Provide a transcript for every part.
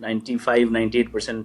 95-98%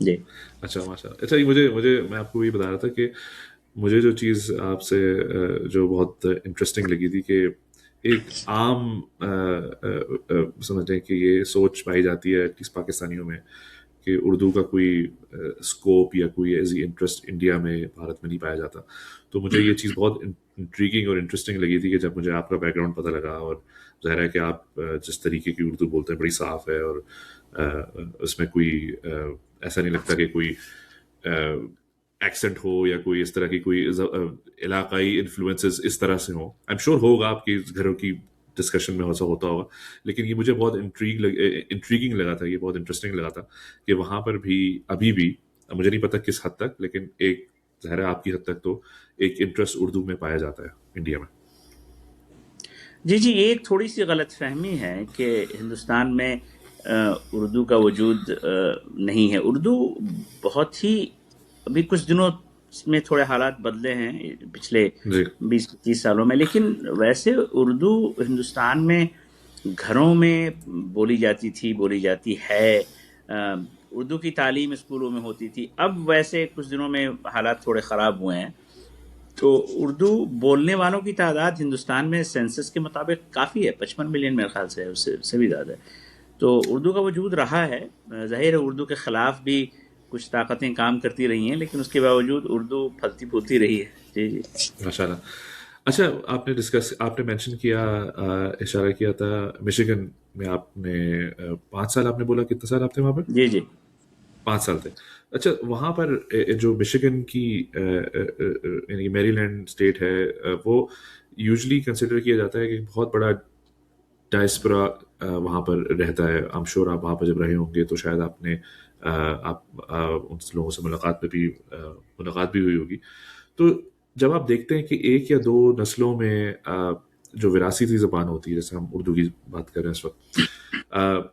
جی اچھا ماشاء اللہ. اچھا مجھے میں آپ کو یہ بتا رہا تھا کہ مجھے جو چیز آپ سے جو بہت انٹرسٹنگ لگی تھی کہ ایک عام سمجھیں کہ یہ سوچ پائی جاتی ہے ایٹ لیسٹ پاکستانیوں میں کہ اردو کا کوئی اسکوپ یا کوئی ایسی انٹرسٹ انڈیا میں بھارت میں نہیں پایا جاتا. تو مجھے یہ چیز بہت انٹریگنگ اور انٹرسٹنگ لگی تھی کہ جب مجھے آپ کا بیک گراؤنڈ پتہ لگا, اور ظاہر ہے کہ آپ جس طریقے کی اردو بولتے ہیں بڑی صاف ہے, اور اس میں کوئی ایسا نہیں لگتا کہ کوئی ایکسنٹ ہو یا کوئی اس طرح کی کوئی علاقائی انفلوئنسز اس طرح سے ہوں. آئی ایم شیور ہوگا آپ کی گھروں کی ڈسکشن میں ایسا ہوتا ہوگا, لیکن یہ مجھے بہت انٹریگنگ لگا تھا, یہ بہت انٹرسٹنگ لگا تھا کہ وہاں پر بھی ابھی بھی مجھے نہیں پتا کس حد تک, لیکن ایک ظاہر ہے آپ کی حد تک تو ایک انٹرسٹ اردو میں پایا جاتا ہے انڈیا میں. جی جی، یہ ایک تھوڑی سی غلط فہمی ہے کہ ہندوستان میں اردو کا وجود نہیں ہے. اردو بہت ہی ابھی کچھ دنوں میں تھوڑے حالات بدلے ہیں پچھلے جی 20-25 سالوں میں، لیکن ویسے اردو ہندوستان میں گھروں میں بولی جاتی تھی، بولی جاتی ہے. اردو کی تعلیم اسکولوں میں ہوتی تھی. اب ویسے کچھ دنوں میں حالات تھوڑے خراب ہوئے ہیں، تو اردو بولنے والوں کی تعداد ہندوستان میں سینسس کے مطابق کافی ہے، 55 ملین میرے خیال سے، اس سے بھی زیادہ ہے. تو اردو کا وجود رہا ہے. ظاہر ہے اردو کے خلاف بھی کچھ طاقتیں کام کرتی رہی ہیں، لیکن اس کے باوجود اردو پھلتی پھولتی رہی ہے. جی جی ماشاء اللہ. اچھا آپ نے مینشن کیا, اشارہ کیا تھا مشیگن میں آپ نے 5 سال, آپ نے بولا کتنے سال آپ تھے وہاں پر؟ جی جی 5 سال تھے. اچھا وہاں پر جو مشیگن کی یعنی میری لینڈ اسٹیٹ ہے, وہ یوزلی کنسیڈر کیا جاتا ہے کہ بہت بڑا ڈائسپرا وہاں پر رہتا ہے. I'm sure آپ وہاں پر جب رہے ہوں گے تو شاید آپ نے ان لوگوں سے ملاقات بھی ہوئی ہوگی. تو جب آپ دیکھتے ہیں کہ ایک یا دو نسلوں میں جو وراثتی زبان ہوتی ہے, جیسے ہم اردو کی بات کر رہے ہیں اس وقت,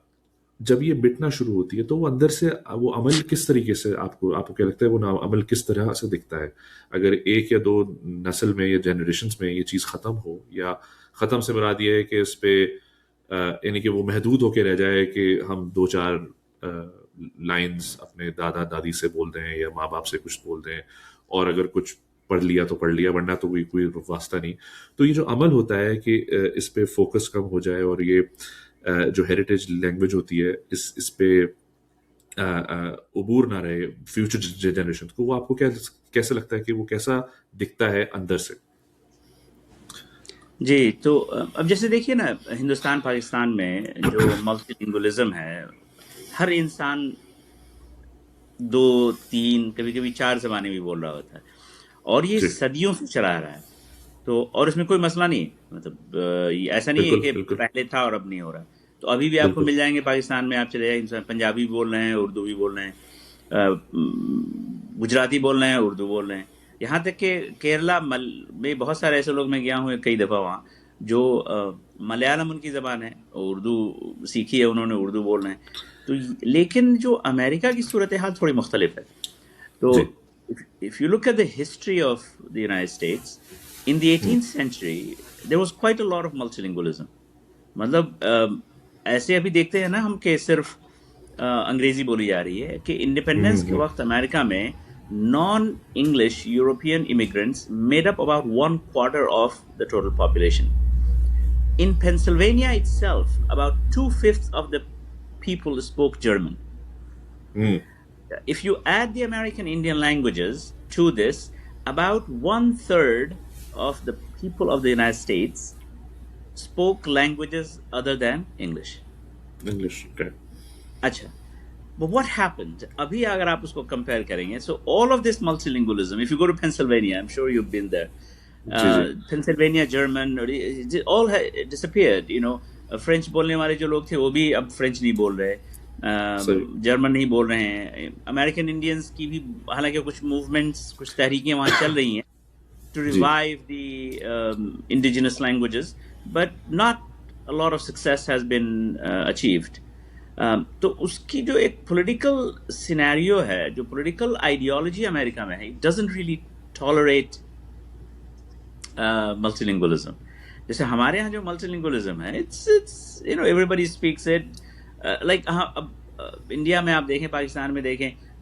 جب یہ مٹنا شروع ہوتی ہے تو وہ اندر سے وہ عمل کس طریقے سے آپ کو کیا لگتا ہے, وہ عمل کس طرح سے دکھتا ہے اگر ایک یا دو نسل میں یا جنریشنز میں یہ چیز ختم ہو, یا ختم سے مراد یہ ہے کہ اس پہ یعنی کہ وہ محدود ہو کے رہ جائے کہ ہم 2-4 لائنز اپنے دادا دادی سے بول دیں یا ماں باپ سے کچھ بول دیں, اور اگر کچھ پڑھ لیا تو پڑھ لیا, ورنہ تو کوئی واسطہ نہیں. تو یہ جو عمل ہوتا ہے کہ اس پہ فوکس کم ہو جائے, اور یہ جو ہیریٹیج لینگویج ہوتی ہے اس پہ عبور نہ رہے فیوچر جنریشن کو, وہ آپ کو کیسا لگتا ہے کہ وہ کیسا دکھتا ہے اندر سے؟ جی. تو اب جیسے دیکھیے نا, ہندوستان پاکستان میں جو ملٹی لنگوازم ہے, ہر انسان 2-3 کبھی کبھی 4 زبانیں بھی بول رہا ہوتا ہے, اور یہ جی صدیوں سے چلا آ رہا ہے. تو اور اس میں کوئی مسئلہ نہیں ہے, مطلب ایسا نہیں ہے بالکل کہ بالکل پہلے تھا اور اب نہیں ہو رہا. تو ابھی بھی آپ کو بالکل مل جائیں گے پاکستان میں, آپ چلے جائیں انسان پنجابی بول رہے ہیں, اردو بھی بول رہے ہیں, گجراتی بول رہے ہیں, اردو بول رہے ہیں. یہاں تک کہ کیرلا میں بہت سارے ایسے لوگ, میں گیا ہوں کئی دفعہ وہاں, جو ملیالم ان کی زبان ہے, اردو سیکھی ہے انہوں نے, اردو بول رہے ہیں. تو لیکن جو امریکہ کی صورتحال تھوڑی مختلف ہے. تو جی if you look at the history of the United States, in the 18th century, there was quite a lot of multilingualism. مطلب ایسے ابھی دیکھتے ہیں نا ہم کہ صرف انگریزی بولی جا رہی ہے, کہ انڈیپینڈنس کے وقت امریکہ میں naan English European immigrants made up about 1/4 of the total population. In Pennsylvania itself, about 2/5 of the people spoke German. If you add the American Indian languages to this, about 1/3 of the people of the United States spoke languages other than English. English. Acha. But what happened? Abhi agar aap usko compare karenge, so all of this multilingualism, if you go to Pennsylvania, I'm sure you've been there, جی جی Pennsylvania German, all disappeared. French بولنے والے جو لوگ تھے وہ بھی اب فرینچ نہیں بول رہے, صحیح. جرمن نہیں بول رہے ہیں. امریکن انڈینس کی بھی حالانکہ کچھ موومنٹس, کچھ تحریکیں وہاں چل رہی ہیں to G revive the indigenous languages, but not a lot of success has been achieved. تو اس کی جو ایک پولیٹیکل سینیریو ہے, جو پولیٹیکل آئیڈیالوجی امریکہ میں ہے, it doesn't really tolerate multilingualism. جیسے ہمارے یہاں جو multilingualism ہے, it's everybody speaks it. Like اب انڈیا میں آپ دیکھیں, پاکستان میں دیکھیں,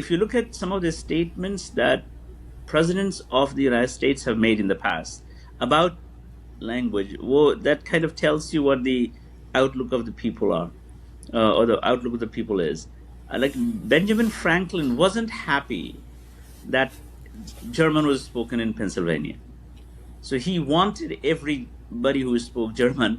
if you look at some of the statements that presidents of the United States have made in the past about language, that kind of tells you what the outlook of the people are, or the outlook of the people is. Like Benjamin Franklin wasn't happy that German was spoken in Pennsylvania. So he wanted everybody who spoke German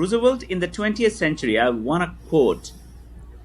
Roosevelt in the 20th century, I want to quote,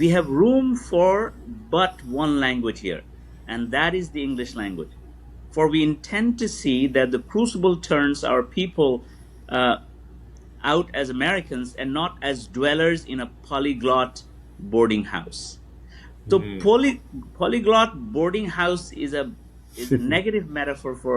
we have room for but one language here, and that is the English language. For we intend to see that the crucible turns our people out as Americans and not as dwellers in a polyglot boarding house. So polyglot boarding house is a negative metaphor for,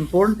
important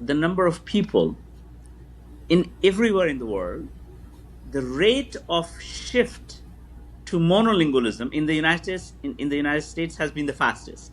the number of people in everywhere in the world, the rate of shift to monolingualism in the United States has been the fastest.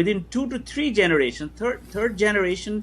within 2 to 3 generation, third generation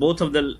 both of the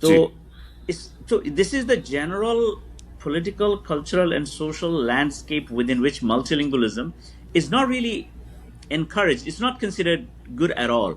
So this is the general political, cultural and social landscape within which multilingualism is not really encouraged. It's not considered good at all.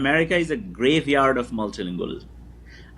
America is a graveyard of multilingualism.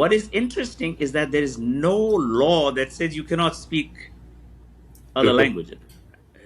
what is interesting is that there is no law that says you cannot speak other languages.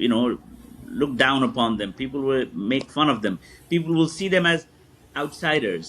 look down upon them, people will make fun of them, people will see them as outsiders.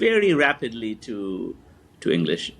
very rapidly to English,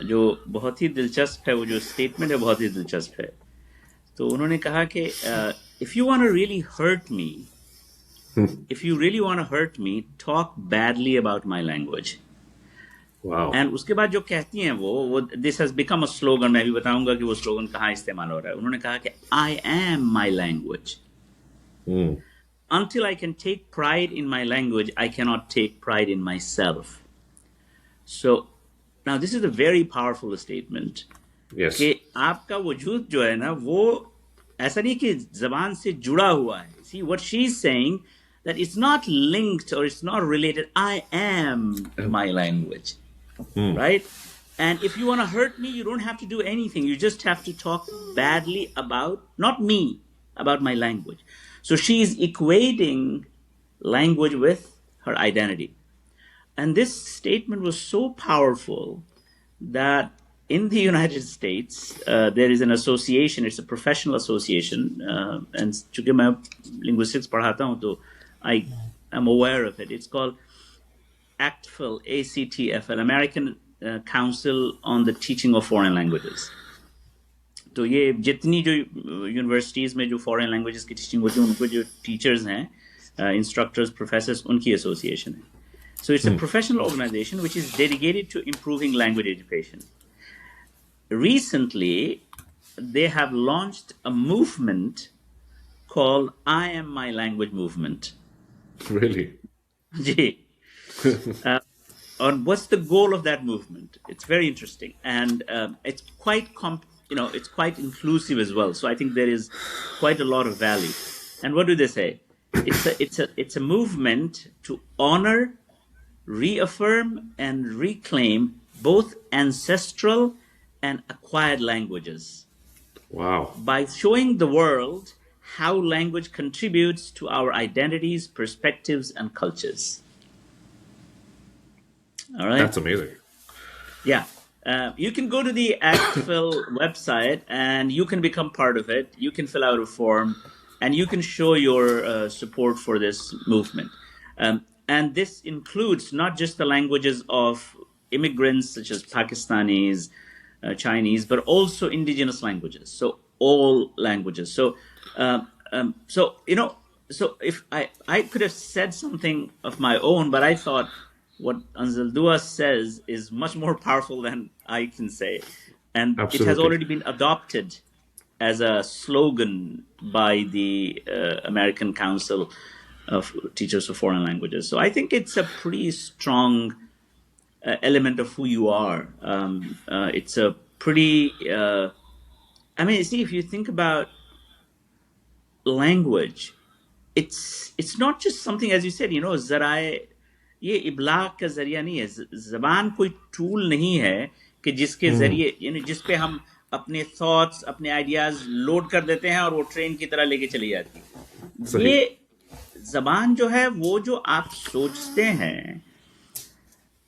جو بہت ہی دلچسپ ہے، وہ جو statement ہے بہت ہی دلچسپ ہے. تو انہوں نے کہا کہ if you want to really hurt me, if you really want to hurt me, talk badly about my language. Wow. And اس کے بعد جو کہتی ہیں وہ this has become a slogan. میں بھی بتاؤں گا کہ وہ سلوگن کہاں استعمال ہو رہا ہے. انہوں نے کہا کہ I am my language. Until I can take pride in my language, I cannot take pride in myself. So now this is a very powerful statement. Yes. کہ آپ کا وجود جو ہے نا وہ ایسا نہیں کہ زبان سے جڑا ہوا ہے. See what she's saying, that it's not linked or it's not related. I am my language. Right? And if you want to hurt me, you don't have to do anything. You just have to talk badly about, not me, about my language. So she is equating language with her identity. And this statement was so powerful that in the United States, there is an association, it's a professional association, and چونکہ میں linguistics پڑھاتا ہوں تو I'm aware of it. It's called ACTFL, ACTFL, American Council on the Teaching of Foreign Languages. تو یہ جتنی جو universities میں جو فارن لینگویجز کی ٹیچنگ ہوتی ہے ان کو جو ٹیچرز ہیں، انسٹرکٹرز، پروفیسرز، ان کی ایسوسیشن ہے. So it's a professional organization which is dedicated to improving language education. Recently they have launched a movement called I Am My Language movement. Really? جی. And what's the goal of that movement? It's very interesting, and it's quite it's quite inclusive as well. So I think there is quite a lot of value. And what do they say? It's a movement to honor, reaffirm, and reclaim both ancestral and acquired languages. Wow. By showing the world how language contributes to our identities, perspectives, and cultures. All right. That's amazing. Yeah. You can go to the ACTFL website and you can become part of it. You can fill out a form and you can show your support for this movement. And this includes not just the languages of immigrants such as Pakistanis, Chinese, but also indigenous languages. So all languages. So so if I could have said something of my own, but I thought what Anzaldua says is much more powerful than I can say. And Absolutely. It has already been adopted as a slogan by the American Council of Teachers of Foreign Languages. So I think it's a pretty strong element of who you are. It's a pretty, see, if you think about language, it's not just something, as you said, ذرائع، یہ ابلاغ کا ذریعہ نہیں ہے. زبان کوئی tool نہیں ہے کہ جس کے ذریعے جس پہ ہم اپنے تھاٹس، اپنے آئیڈیاز لوڈ کر دیتے ہیں اور وہ ٹرین کی طرح لے کے چلی جاتی ہے. یہ زبان جو ہے وہ جو آپ سوچتے ہیں،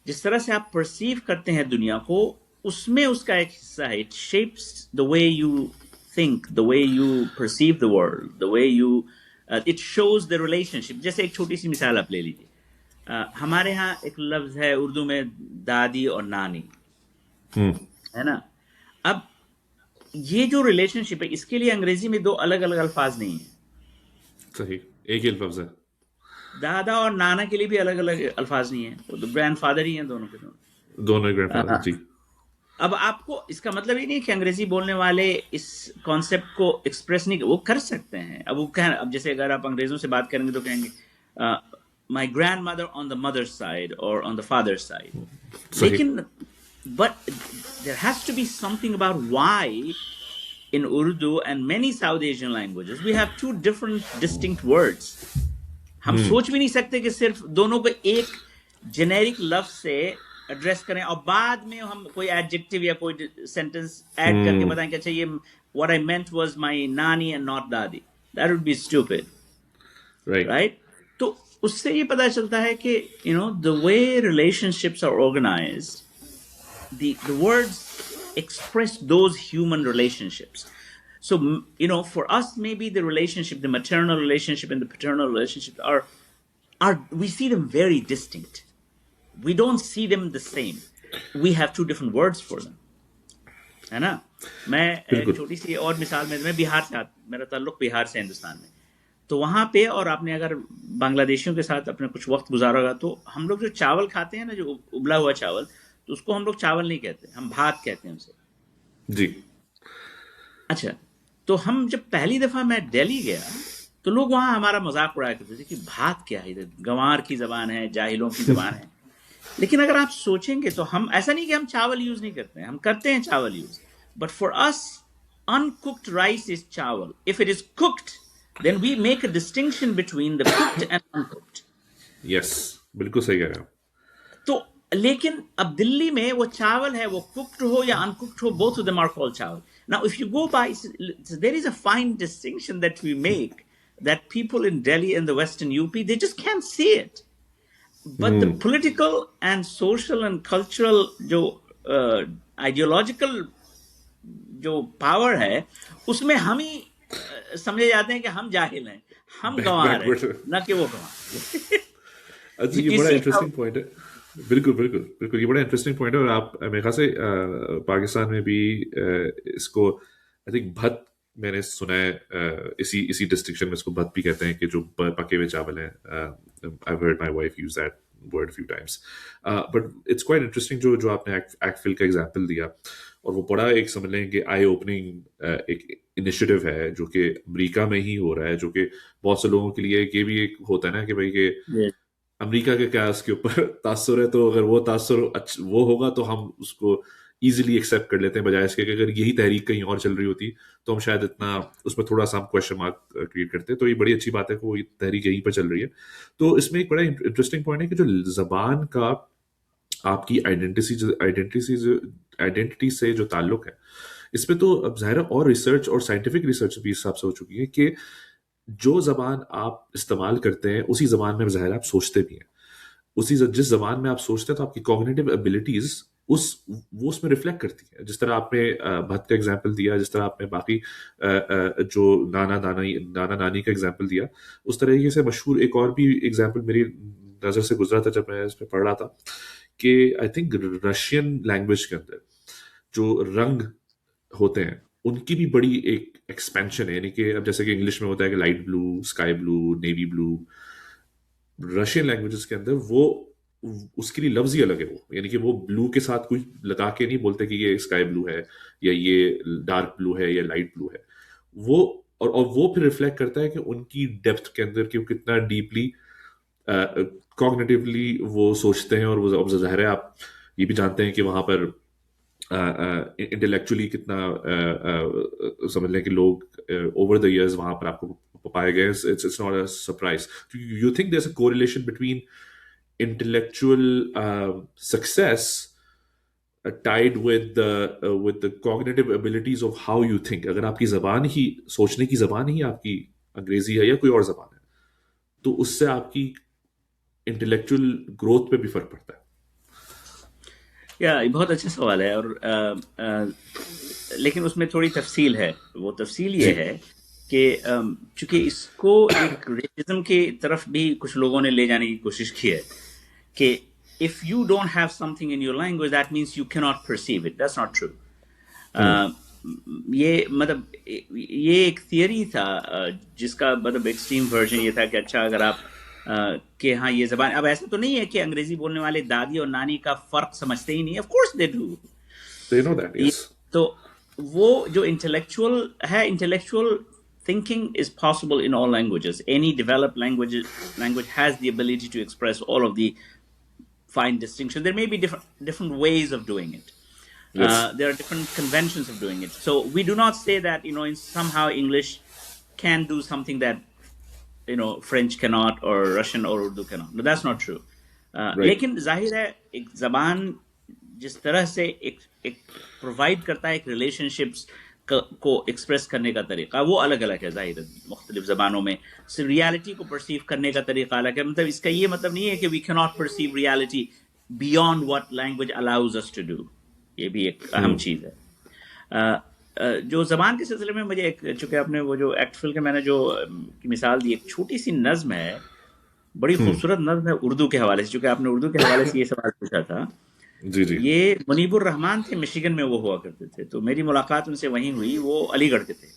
جس طرح سے آپ پرسیو کرتے ہیں دنیا کو، اس میں اس کا ایک حصہ ہے. It shapes the way you think, the way you perceive the world, the way you it shows the relationship. جیسے ایک چھوٹی سی مثال آپ لے لیجیے. ہمارے ہاں ایک لفظ ہے اردو میں دادی اور نانی، ہے نا. اب یہ جو ریلیشن شپ ہے، اس کے لیے انگریزی میں دو الگ الگ الفاظ نہیں ہیں. صحیح، ایک ہی لفظ ہے. دادا اور نانا کے لیے بھی الگ الگ الفاظ نہیں ہیں. وہ تو گرینڈ فادر ہی ہیں دونوں کے دونوں گرینڈ فادر. جی. اب آپ کو اس کا مطلب یہ نہیں کہ انگریزی بولنے والے اس کانسیپٹ کو ایکسپریس نہیں، وہ کر سکتے ہیں. اب وہ اب جیسے اگر آپ انگریزوں سے بات کریں گے تو کہیں گے my grandmother on the mother's side or on the father's side. But there has to be something about why in Urdu and many South Asian languages we have two different distinct words. ہم سوچ بھی نہیں سکتے کہ صرف دونوں کو ایک جنیرک لفظ سے ایڈریس کریں اور بعد میں ہم کوئی ایڈجیکٹو یا کوئی سینٹینس ایڈ کر کے بتائیں کہ اچھا یہ what I meant was my nani and not dadi. That would be stupid. Right? تو اس سے یہ پتا چلتا ہے کہ the way relationships are organized, the words express those human relationships. So for us, maybe the relationship, the maternal relationship and the paternal relationship are we see them very distinct. We don't see them the same. We have two different words for them. ہے نا. میں ایک بالکل. چھوٹی سی اور مثال میں بہار سے میرا تعلق بہار سے ہندوستان میں. تو وہاں پہ اور آپ نے اگر بنگلہ دیشیوں کے ساتھ اپنا کچھ وقت گزارا ہوگا تو ہم لوگ جو چاول کھاتے ہیں نا، جو ابلا ہوا چاول، تو اس کو ہم لوگ چاول نہیں کہتے، ہم بھات کہتے ہیں اسے. جی. اچھا، تو ہم جب پہلی دفعہ میں دہلی گیا تو لوگ وہاں ہمارا مذاق اڑایا کرتے تھے کہ بھات کیا ہے، گنوار کی زبان ہے، جاہلوں کی زبان ہے. لیکن اگر آپ سوچیں گے تو ہم ایسا نہیں کہ ہم چاول یوز نہیں کرتے ہیں، ہم کرتے ہیں چاول use. But for us uncooked rice is chawal. If it is cooked, then we make a distinction between the cooked and uncooked. یس، بالکل صحیح کہہ رہے ہیں آپ. تو لیکن اب دلی میں وہ چاول ہے، وہ cooked ہو یا uncooked who, both of them are called chawal. Now if you go by, there is a fine distinction that we make, that people in Delhi and the western UP, they just can't see it. But the political and social and cultural جو ideological جو power ہے، اس میں ہم ہی سمجھے جاتے ہیں کہ ہم جاہل ہیں، ہم گنوار ہیں، نہ کہ وہ گنوار. اچھا، یہ بڑا انٹرسٹنگ پوائنٹ ہے. بالکل بالکل بالکل، یہ بڑا انٹرسٹنگ پوائنٹ ہے. اور آپ میرے خیال سے پاکستان میں بھی اس کو آئی تھنک بھت میں نے سنا ہے، اسی ڈسٹنکشن میں اس کو بھت بھی کہتے ہیں، کہ جو پکے ہوئے چاول ہیں. I've heard my wife use that word a few times. But it's quite interesting جو آپ نے ایکٹ فل کا ایگزامپل دیا، اور وہ بڑا ایک سمجھ لیں کہ آئی اوپننگ ایک انیشیٹو ہے جو کہ امریکہ میں ہی ہو رہا ہے، جو کہ بہت سے لوگوں کے لیے یہ بھی ایک ہوتا ہے نا کہ بھائی کہ امریکہ کا کیا اس کے اوپر تاثر ہے، تو اگر وہ تاثر وہ ہوگا تو ہم اس کو ایزیلی ایکسیپٹ کر لیتے ہیں، بجائے اس کے کہ اگر یہی تحریک کہیں اور چل رہی ہوتی تو ہم شاید اتنا اس میں تھوڑا سا ہم کویشچن مارک کریٹ کرتے. تو یہ بڑی اچھی بات ہے کہ وہ تحریک یہیں پر چل رہی ہے. تو اس میں ایک بڑا انٹرسٹنگ پوائنٹ ہے کہ جو زبان کا آپ کی آئیڈینٹی سے جو تعلق ہے، اس پہ تو اب ظاہر اور ریسرچ اور سائنٹیفک ریسرچ بھی اس حساب سے ہو چکی ہے کہ جو زبان آپ استعمال کرتے ہیں اسی زبان میں ظاہر آپ سوچتے بھی ہیں. جس زبان میں آپ سوچتے ہیں تو آپ کی کوگنیٹو ایبلٹیز وہ اس میں ریفلیکٹ کرتی ہے. جس طرح آپ نے بھت کا ایگزامپل دیا، جس طرح آپ نے باقی جو نانا نانی کا ایگزامپل دیا، اس طریقے سے مشہور ایک اور بھی ایگزامپل میری نظر سے گزرا تھا جب میں اس پہ پڑھ رہا تھا، کہ آئی تھنک رشین لینگویج کے اندر جو رنگ ہوتے ہیں ان کی بھی بڑی ایک ایکسپینشن ہے. یعنی کہ اب جیسے کہ انگلش میں ہوتا ہے کہ light blue, sky blue, navy blue, Russian languages کے اندر وہ اس کے لیے لفظ ہی الگ ہے. وہ یعنی کہ وہ بلو کے ساتھ کچھ لگا کے نہیں بولتے کہ یہ اسکائی بلو ہے یا یہ ڈارک بلو ہے یا لائٹ بلو ہے. وہ اور وہ پھر ریفلیکٹ کرتا ہے کہ ان کی ڈیپتھ کے اندر کہ وہ کتنا ڈیپلی کوگنیٹیولی وہ سوچتے ہیں. اور وہ ظاہر ہے آپ یہ بھی جانتے ہیں کہ وہاں پر انٹلیکچولی کتنا سمجھ لیں کہ لوگ اوور دا ایئرز وہاں پر آپ کو پائے گئے. It's not a surprise. You think there is a correlation between intellectual success tied with the cognitive abilities of how you think. اگر آپ کی زبان ہی، سوچنے کی زبان ہی آپ کی انگریزی ہے یا کوئی اور زبان ہے، تو اس سے آپ کی انٹلیکچوئل گروتھ پہ بھی فرق پڑتا ہے. یہ بہت اچھا سوال ہے، اور لیکن اس میں تھوڑی تفصیل ہے. وہ تفصیل یہ ہے کہ چونکہ اس کو ایک ریسزم کی طرف بھی کچھ لوگوں نے لے جانے کی کوشش کی ہے کہ if you don't have something in your language that means you cannot perceive it. That's not true. یہ مطلب یہ ایک تھیوری تھا جس کا مطلب ایکسٹریم ورژن یہ تھا کہ اچھا اگر آپ کہ ہاں یہ زبان، اب ایسا تو نہیں ہے کہ انگریزی بولنے والے دادی اور نانی کا فرق سمجھتے ہی نہیں. of course they do. They know that, yes. تو وہ جو انٹلیکچوئل ہے، intellectual thinking is possible in all languages. Any developed language has the ability to express all of the fine distinctions. There may be different ways of doing it. Yes. There are different conventions of doing it. So we do not say that, somehow English can do something that, French cannot or Russian or Urdu cannot. No, that's not true. Right. لیکن ظاہر ہے ایک زبان جس طرح سے ایک provide کرتا ہے ایک ریلیشن شپس کو ایکسپریس کرنے کا طریقہ وہ الگ الگ ہے. ظاہر ہے مختلف زبانوں میں ریالٹی کو پرسیو کرنے کا طریقہ الگ ہے. مطلب اس کا یہ مطلب نہیں ہے کہ we can not perceive reality beyond what language allows us to do. یہ بھی ایک اہم چیز ہے. جو زبان کے سلسلے میں مجھے چونکہ آپ نے وہ جو ایکٹ فل کے میں نے جو مثال دی، ایک چھوٹی سی نظم ہے، بڑی خوبصورت نظم ہے اردو کے حوالے سے. چونکہ آپ نے اردو کے حوالے سے یہ سوال پوچھا تھا، جی جی یہ منیب الرحمان تھے، مشیگن میں وہ ہوا کرتے تھے، تو میری ملاقات ان سے وہیں ہوئی. وہ علی گڑھ کے تھے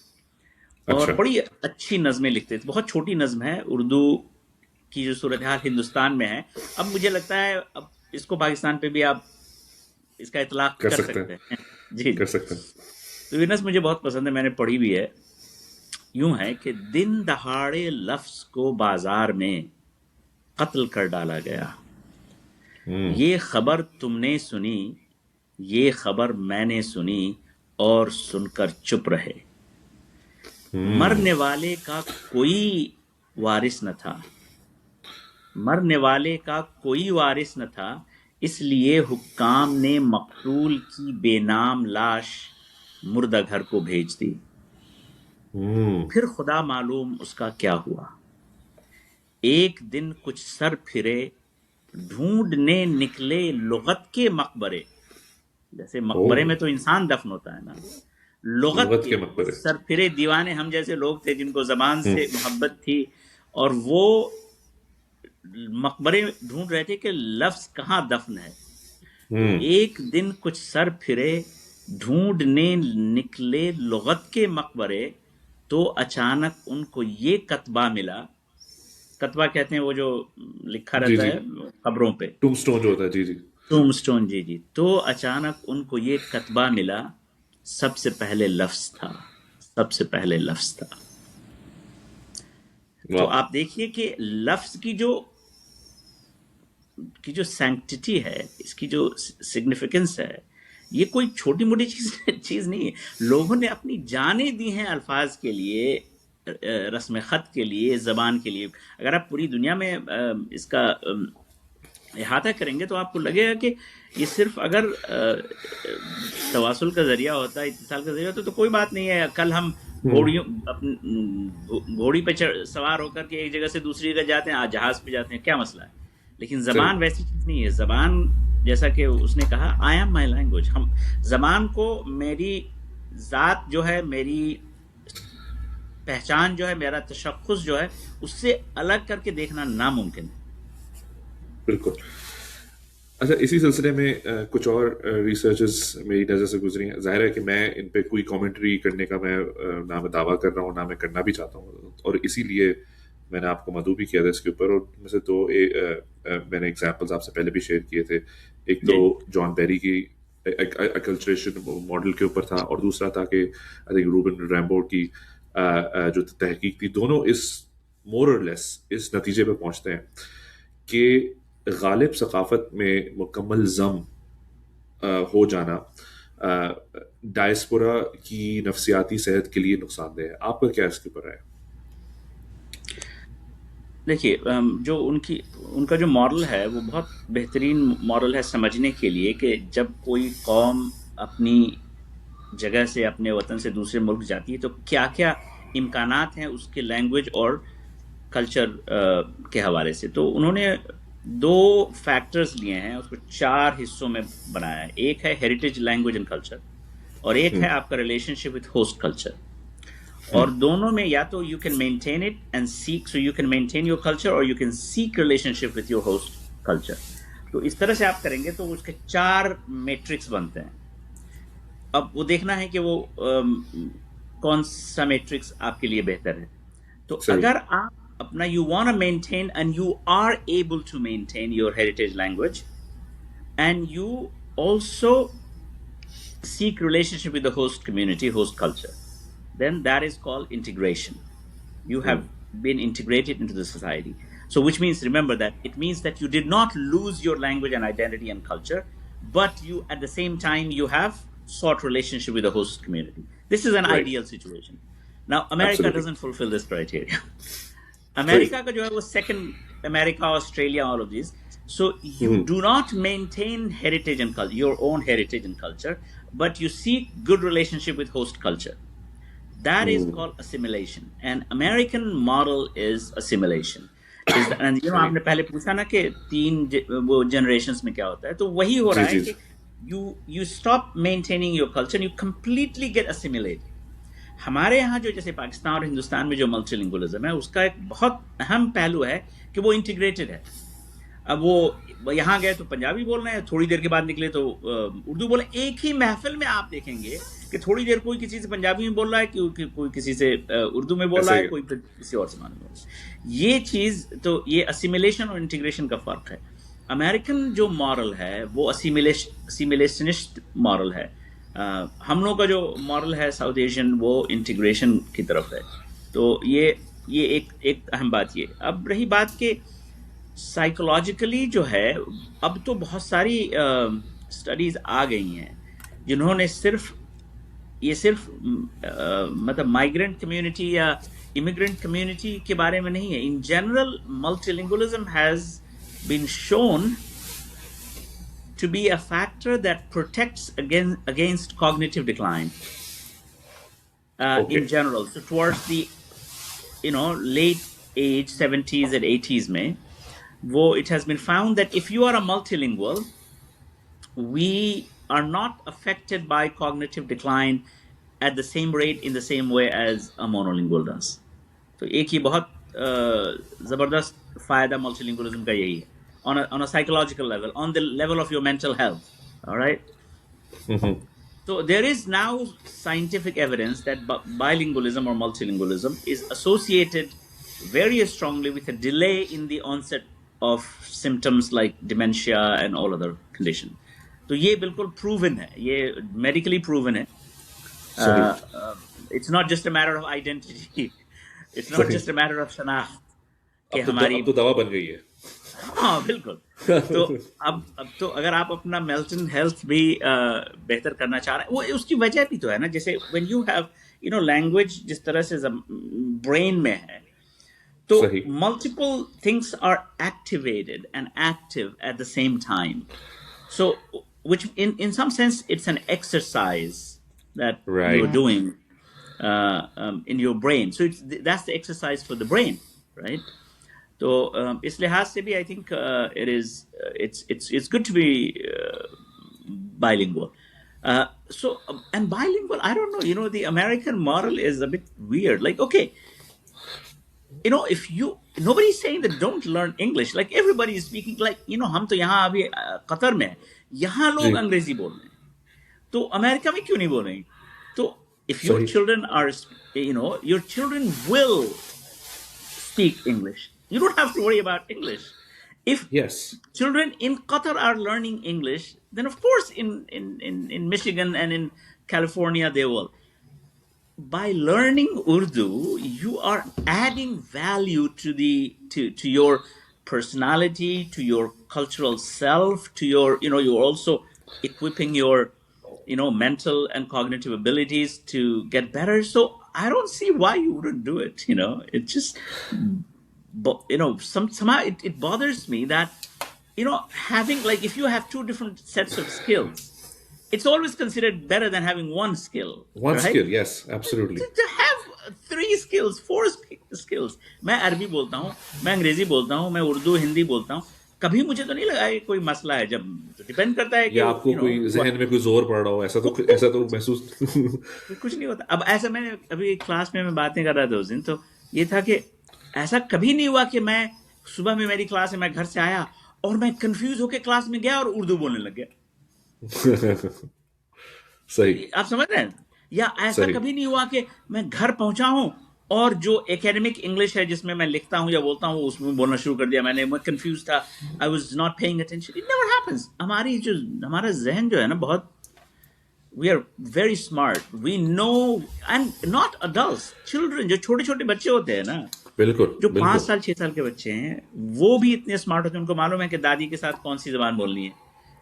اور اچھا بڑی اچھی نظمیں لکھتے تھے. بہت چھوٹی نظم ہے، اردو کی جو صورتحال ہندوستان میں ہے، اب مجھے لگتا ہے اب اس کو پاکستان پہ بھی آپ اس کا اطلاق کر کر سکتے سکتے ہیں، ہیں. جی کر جی. سکتے ہیں. تو یہ نظم مجھے بہت پسند ہے، میں نے پڑھی بھی ہے. یوں ہے کہ دن دہاڑے لفظ کو بازار میں قتل کر ڈالا گیا. ہوں یہ خبر تم نے سنی، یہ خبر میں نے سنی، اور سن کر چپ رہے. ہوں مرنے والے کا کوئی وارث نہ تھا، مرنے والے کا کوئی وارث نہ تھا، اس لیے حکام نے مقتول کی بے نام لاش مردہ گھر کو بھیج دی. ہوں پھر خدا معلوم اس کا کیا ہوا. ایک دن کچھ سر پھرے ڈھونڈنے نکلے لغت کے مقبرے. جیسے او مقبرے میں تو انسان دفن ہوتا ہے نا، لغت لغت کے کے کچھ مقبرے. سر پھرے دیوانے ہم جیسے لوگ تھے جن کو زبان ہوں سے محبت تھی، اور وہ مقبرے ڈھونڈ رہے تھے کہ لفظ کہاں دفن ہے. تو ہوں ایک دن کچھ سر پھرے ڈھونڈنے نکلے لغت کے مقبرے، تو اچانک ان کو یہ کتبہ ملا. کتبہ کہتے ہیں وہ جو لکھا جی رہتا جی ہے قبروں پہ، ٹوم سٹون جو ہوتا ہے. جی جی ٹوم سٹون. جی جی. تو اچانک ان کو یہ کتبہ ملا، سب سے پہلے لفظ تھا، سب سے پہلے لفظ تھا. تو واہ. آپ دیکھیے کہ لفظ کی جو سینکٹیٹی ہے، اس کی جو سگنیفیکنس ہے، یہ کوئی چھوٹی موٹی چیز نہیں ہے. لوگوں نے اپنی جانیں دی ہیں الفاظ کے لیے، رسم خط کے لیے، زبان کے لیے. اگر آپ پوری دنیا میں اس کا احاطہ کریں گے تو آپ کو لگے گا کہ یہ صرف اگر تواصل کا ذریعہ ہوتا ہے، اتصال کا ذریعہ ہوتا ہے تو کوئی بات نہیں ہے. کل ہم ہوں گھوڑی پہ سوار ہو کر کے ایک جگہ سے دوسری جگہ جاتے ہیں، جہاز پہ جاتے ہیں، کیا مسئلہ ہے؟ لیکن صحیح. زبان ویسی چیز نہیں ہے. زبان جیسا کہ اس نے کہا آئی ایم مائی لینگویج. ہم زبان کو میری ذات جو ہے، میری پہچان جو ہے، میرا تشخص جو ہے، اس سے الگ کر کے دیکھنا ناممکن ہے. بالکل. اچھا اسی سلسلے میں کچھ اور ریسرچز میری نظر سے گزری ہیں. ظاہر ہے کہ میں ان پہ کوئی کامنٹری کرنے کا میں نہ میں دعویٰ کر رہا ہوں، نہ میں کرنا بھی چاہتا ہوں، اور اسی لیے میں نے آپ کو مدعو بھی کیا تھا اس کے اوپر. اور میں سے دو میں نے ایگزامپلز آپ سے پہلے بھی شیئر کیے تھے. ایک تو جان بیری کی اکلچریشن ماڈل کے اوپر تھا، اور دوسرا تھا کہ آئی تھنک روبن ریمبو کی جو تحقیق تھی. دونوں اس مور اور لیس اس نتیجے پہ پہنچتے ہیں کہ غالب ثقافت میں مکمل ضم ہو جانا ڈائسپورا کی نفسیاتی صحت کے لیے نقصان دہ ہے. آپ کا کیا اس کے اوپر ہے؟ دیکھیے، جو ان کا جو ماڈل ہے وہ بہت بہترین ماڈل ہے سمجھنے کے لیے کہ جب کوئی قوم اپنی جگہ سے، اپنے وطن سے دوسرے ملک جاتی ہے تو کیا کیا امکانات ہیں اس کے لینگویج اور کلچر کے حوالے سے. تو انہوں نے دو فیکٹرز لیے ہیں، اس کو 4 حصوں میں بنایا ہے. ایک ہے ہیریٹیج لینگویج اینڈ کلچر، اور ایک ہے آپ کا relationship with host culture. اور دونوں میں یا تو you can maintain it and seek, so you can maintain your culture, اور you can seek relationship with your host culture. تو اس طرح سے آپ کریں گے تو اس کے 4 میٹرکس بنتے ہیں. اب وہ دیکھنا ہے کہ وہ کون سا میٹرکس آپ کے لیے بہتر ہے. تو اگر آپ اپنا you want to maintain and you are able to maintain your heritage language and you also seek relationship with the host community, host culture, then that is called integration. You have been integrated into the society. So which means, remember that it means that you did not lose your language and identity and culture, but you at the same time you have sought relationship with the host community. This is an ideal situation. Now America doesn't fulfill this criteria. امریکہ کا جو ہے وہ second, America, Australia, all of these. So you do not maintain heritage and culture, your own heritage and culture, but you seek good relationship with host culture. That is called assimilation. And American model is assimilation. And آپ نے پہلے پوچھا نا کہ 3 وہ generations میں کیا ہوتا ہے، تو وہی ہو رہا ہے کہ you stop maintaining your culture and you completely get assimilated. ہمارے یہاں جو جیسے پاکستان اور ہندوستان میں جو ملٹی لنگوالزم ہے، اس کا ایک بہت اہم پہلو ہے کہ وہ انٹیگریٹڈ ہے. اب وہ یہاں گئے تو پنجابی بول رہے ہیں, تھوڑی دیر کے بعد نکلے تو اردو بولے. ایک ہی محفل میں آپ دیکھیں گے کہ تھوڑی دیر کوئی کسی سے پنجابی میں بول رہا ہے, کوئی کسی سے اردو میں بول رہا ہے, کوئی کسی اور زبان میں بول رہا ہے. یہ چیز تو یہ اسیمیلیشن اور انٹیگریشن کا فرق ہے. امریکن جو مارل ہے وہ اسیمیلیشنسٹ مارل ہے. ہم لوگوں کا جو مارل ہے ساؤتھ ایشین وہ انٹیگریشن کی طرف ہے. تو یہ ایک اہم بات یہ. اب رہی بات کہ سائیکولوجیکلی جو ہے, اب تو بہت ساری اسٹڈیز آ گئی ہیں جنہوں نے صرف مطلب مائیگرنٹ کمیونٹی یا امیگرنٹ کمیونٹی کے بارے میں نہیں ہے. In general multilingualism has been shown to be a factor that protects against cognitive decline in general. So towards the late age 70s and 80s mein, it has been found that if you are a multilingual, we are not affected by cognitive decline at the same rate in the same way as a monolingual does. تو ایک ہی بہت زبردست فائدہ multi لنگوازم کا یہی ہے, on a psychological level, on the level of your mental health. All right. So there is now scientific evidence that bilingualism or multilingualism is associated very strongly with a delay in the onset of symptoms like dementia and all other conditions. تو یہ بالکل proven ہے, یہ medically proven ہے. It's not just a matter of identity. It's not just a matter of شناخت کہ ہماری اب تو دوا بن گئی ہے. ہاں بالکل. تو اب تو اگر آپ اپنا مینٹل ہیلتھ بھی بہتر کرنا چاہ رہے ہیں, وہ اس کی وجہ بھی تو ہے نا. جیسے when you have لینگویج جس طرح سے برین میں ہے, تو multiple things are activated and active at the same time. So which in some sense it's an exercise that you're doing in your brain. So that's the exercise for the brain, right? تو اس لحاظ سے بھی I think it's good to be bilingual. So and bilingual, I don't know, the American model is a bit weird. Like, okay, if nobody's saying that don't learn English. Like everybody is speaking like, ہم تو یہاں ابھی قطر میں ہیں, یہاں لوگ انگریزی بول رہے ہیں, تو امریکہ میں کیوں نہیں بول رہے ہیں؟ تو if your children are, your children will speak English. You don't have to worry about English. If children in Qatar are learning English, then of course in Michigan and in California they will. By learning Urdu, you are adding value to your personality, to your cultural self, to your, you're also equipping your, mental and cognitive abilities to get better. So I don't see why you wouldn't do it. It just, somehow it bothers me that, having, like, if you have two different sets of skills, it's always considered better than having one skill. One skill, yes, absolutely. To have 3 skills, 4 skills. میں عربی بولتا ہوں, میں انگریزی بولتا ہوں, میں اردو ہندی بولتا ہوں. کبھی مجھے تو نہیں لگا یہ کوئی مسئلہ ہے. جب ڈیپینڈ کرتا ہے کہ آپ کو کوئی ذہن میں کوئی زور پڑ رہا ہو, ایسا تو محسوس کچھ نہیں ہوتا. اب ایسا میں نے ابھی کلاس میں باتیں کر رہا تھا اس دن, تو یہ تھا کہ ایسا کبھی نہیں ہوا کہ میں صبح میں میری کلاس ہے, میں گھر سے آیا اور میں کنفیوز ہو کے کلاس میں گیا اور اردو بولنے لگ گیا. صحیح, آپ سمجھ رہے ہیں؟ یا ایسا کبھی نہیں ہوا کہ میں گھر پہنچا ہوں اور جو اکیڈمک انگلش ہے جس میں میں لکھتا ہوں یا بولتا ہوں اس میں بولنا شروع کر دیا میں کنفیوز تھا. I was not paying attention. It never happens. ہمارا ذہن جو ہے نا بہت, we are very smart, we know. And not adults, children, جو چھوٹے چھوٹے بچے ہوتے ہیں نا, بالکل, جو 5 سال 6 سال کے بچے ہیں, وہ بھی اتنے اسمارٹ ہوتے ہیں. ان کو معلوم ہے کہ دادی کے ساتھ کون سی زبان بولنی ہے,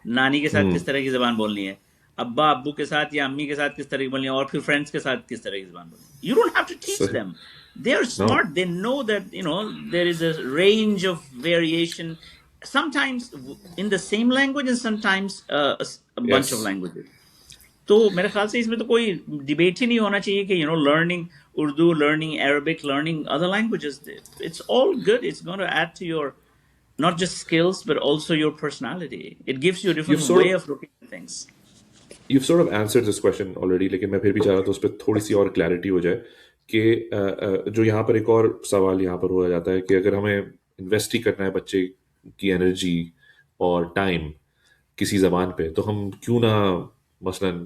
نانی کے ساتھ کس طرح کی زبان بولنی ہے, ابا ابو کے ساتھ یا امی کے ساتھ کس طرح کی بولنی ہے, اور پھر فرینڈس کے ساتھ کس طرح کی زبان بولنی ہے. You don't have to teach them. They are smart. They know that, there is a range of variation, sometimes in the same language and sometimes a bunch of languages. تو میرے خیال سے اس میں تو کوئی ڈیبیٹ ہی نہیں ہونا چاہیے کہ learning Urdu, learning Arabic, learning other languages, it's all good. It's going to add to your not just skills but also your personality. It gives you a different way of looking at things. You've sort of answered this question already, لیکن میں پھر بھی چاہ رہا تھا اس پہ تھوڑی سی اور کلیئرٹی ہو جائے کہ جو یہاں پر ایک اور سوال یہاں پر ہو جاتا ہے کہ اگر ہمیں انویسٹ ہی کرنا ہے بچے کی انرجی اور ٹائم کسی زبان پہ، تو ہم کیوں نہ مثلاً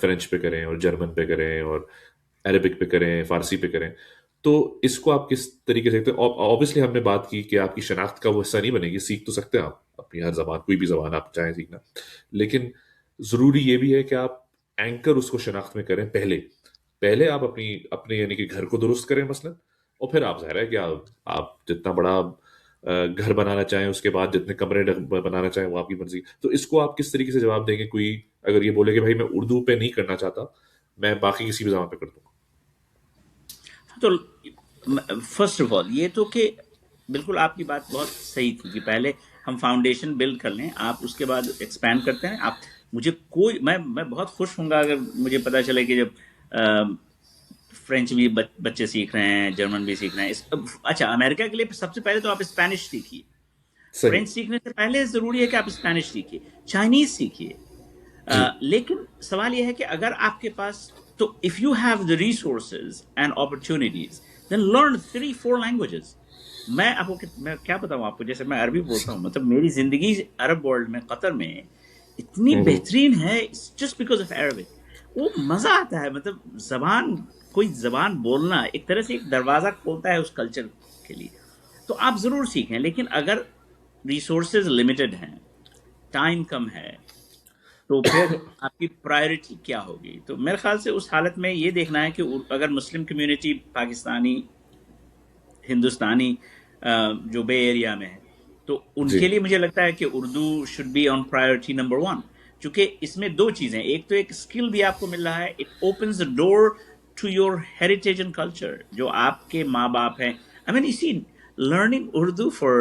فرینچ پہ کریں اور جرمن پہ کریں اور عربک پہ کریں، فارسی پہ کریں. تو اس کو آپ کس طریقے سے دیکھتے ہیں؟ آبویسلی ہم نے بات کی کہ آپ کی شناخت کا وہ حصہ نہیں بنے گی، سیکھ تو سکتے ہیں آپ اپنی ہر زبان، کوئی بھی زبان آپ چاہیں سیکھنا، لیکن ضروری یہ بھی ہے کہ آپ اینکر اس کو شناخت میں کریں. پہلے آپ اپنے یعنی کہ گھر کو درست کریں مثلا، اور پھر آپ ظاہر ہے کہ آپ جتنا بڑا گھر بنانا چاہیں، اس کے بعد جتنے کمرے بنانا چاہیں وہ آپ کی مرضی. تو اس کو آپ کس طریقے سے جواب دیں گے کوئی اگر یہ بولے کہ بھائی میں اردو پہ نہیں کرنا چاہتا، میں باقی کسی بھی زبان پہ کر دوں گا؟ تو فرسٹ آف آل یہ تو کہ بالکل آپ کی بات بہت صحیح تھی کہ پہلے ہم فاؤنڈیشن بلڈ کر لیں، آپ اس کے بعد ایکسپینڈ کرتے ہیں. آپ مجھے کوئی میں بہت خوش ہوں گا اگر مجھے پتا چلے کہ جب فرینچ بھی بچے سیکھ رہے ہیں، جرمن بھی سیکھ رہے ہیں. اچھا، امریکہ کے لیے سب سے پہلے تو آپ اسپینش سیکھیے. صحیح. فرینچ سیکھنے سے پہلے ضروری ہے کہ آپ اسپینش سیکھیے، چائنیز سیکھیے. جی. لیکن سوال یہ ہے کہ اگر آپ کے پاس، تو if you have the resources and opportunities then learn 3-4 languages. میں آپ کو میں کیا بتاؤں آپ کو، جیسے میں عربی بولتا ہوں، مطلب میری زندگی عرب ورلڈ میں، قطر میں اتنی بہترین ہے جسٹ بیکاز آف عربک. وہ مزہ آتا ہے، مطلب کوئی زبان بولنا ایک طرح سے ایک دروازہ کھولتا ہے اس کلچر کے لیے. تو آپ ضرور سیکھیں، لیکن اگر ریسورسز لمیٹڈ ہیں، ٹائم کم ہے، تو پھر آپ کی پرائرٹی کیا ہوگی؟ تو میرے خیال سے اس حالت میں یہ دیکھنا ہے کہ اگر مسلم کمیونٹی پاکستانی، ہندوستانی جو بے ایریا میں ہے، تو ان جی. کے لیے مجھے لگتا ہے کہ Urdu should be on priority number 1. چونکہ اس میں دو چیزیں، ایک تو ایک اسکل بھی آپ کو مل رہا ہے، it opens the door to your heritage and culture. جو آپ کے ماں باپ ہیں، آئی مین اسی learning Urdu for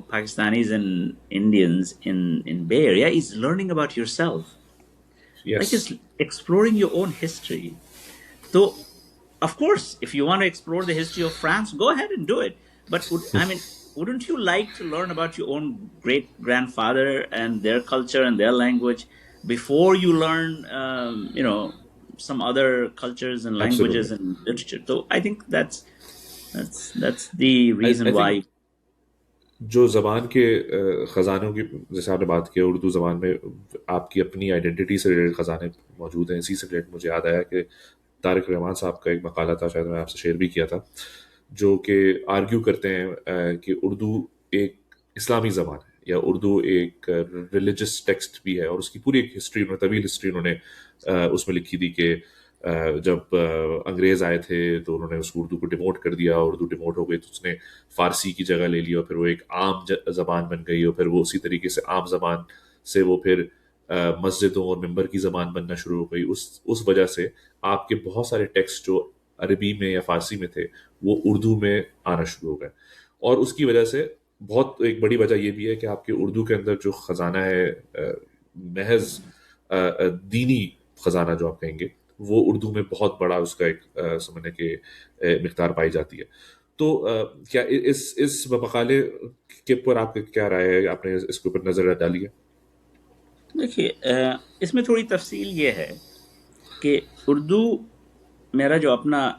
Pakistanis and Indians in Bay Area is learning about yourself, like it's yes. exploring your own history. So of course if you want to explore the history of France, go ahead and do it, but wouldn't you like to learn about your own great grandfather and their culture and their language before you learn some other cultures and absolutely. languages and literature? So I think that's the reason I why. Think جو زبان کے خزانوں کی جیسے آپ نے بات کی، اردو زبان میں آپ کی اپنی آئیڈینٹی سے ریلیٹڈ خزانے موجود ہیں. اسی سے ریلیٹڈ مجھے یاد آیا کہ طارق رحمان صاحب کا ایک مقالہ تھا، شاید میں آپ سے شیئر بھی کیا تھا، جو کہ آرگیو کرتے ہیں کہ اردو ایک اسلامی زبان ہے، یا اردو ایک ریلیجس ٹیکسٹ بھی ہے. اور اس کی پوری ایک ہسٹری، طویل ہسٹری انہوں نے اس میں لکھی تھی کہ جب انگریز آئے تھے تو انہوں نے اس اردو کو ڈیموٹ کر دیا، اردو ڈیموٹ ہو گئی تو اس نے فارسی کی جگہ لے لی، اور پھر وہ ایک عام زبان بن گئی، اور پھر وہ اسی طریقے سے عام زبان سے وہ پھر مسجدوں اور ممبر کی زبان بننا شروع ہو گئی. اس وجہ سے آپ کے بہت سارے ٹیکسٹ جو عربی میں یا فارسی میں تھے وہ اردو میں آنا شروع ہو گئے. اور اس کی وجہ سے بہت ایک بڑی وجہ یہ بھی ہے کہ آپ کے اردو کے اندر جو خزانہ ہے، محض دینی خزانہ جو آپ کہیں گے، وہ اردو میں بہت بڑا اس کا ایک سمجھنے کے مقدار پائی جاتی ہے. تو کیا اس مقالے کے اوپر آپ کی کیا رائے ہے؟ آپ نے اس کے اوپر نظر ڈالی ہے؟ دیکھیے، اس میں تھوڑی تفصیل یہ ہے کہ اردو، میرا جو اپنا